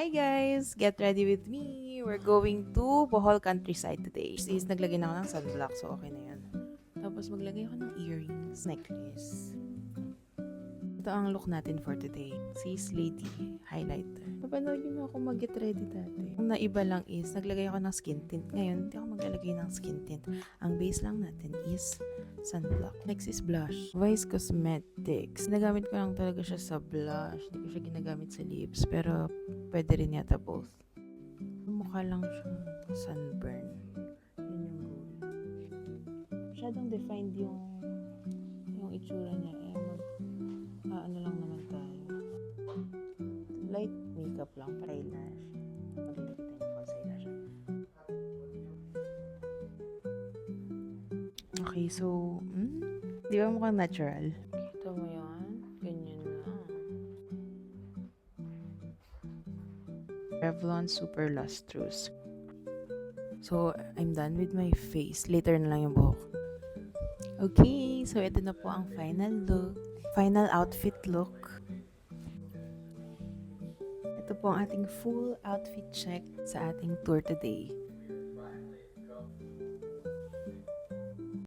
Hi guys! Get ready with me! We're going to Bohol countryside today. Is naglagay na ako ng sunblock, so okay na yan. Tapos maglagay ako ng earrings, necklace. Ito ang look natin for today. Sis Lady highlighter. Napanood yun ako mag-get ready dati. Ang naiba lang is, naglagay ako ng skin tint. Ngayon, hindi ako maglalagay ng skin tint. Ang base lang natin is sunblock. Next is blush. Vice Cosmetics. Nagamit ko lang talaga siya sa blush. Hindi ko siya ginagamit sa lips. Pero, pwede rin yata both. Mukha lang siyang sunburn. Yun yung goal. Masyadong defined yung itsura niya. Ano lang naman tayo. Light makeup lang para eyelash. Maganda kita yung false eyelash. Okay, so, di ba mukhang natural? Kita mo yan? Ganyan lang. Revlon Super Lustrous. So, I'm done with my face. Later na lang yung buhok. Okay, so ito na po ang final look. Final outfit look. Ito po ang ating full outfit check sa ating tour today.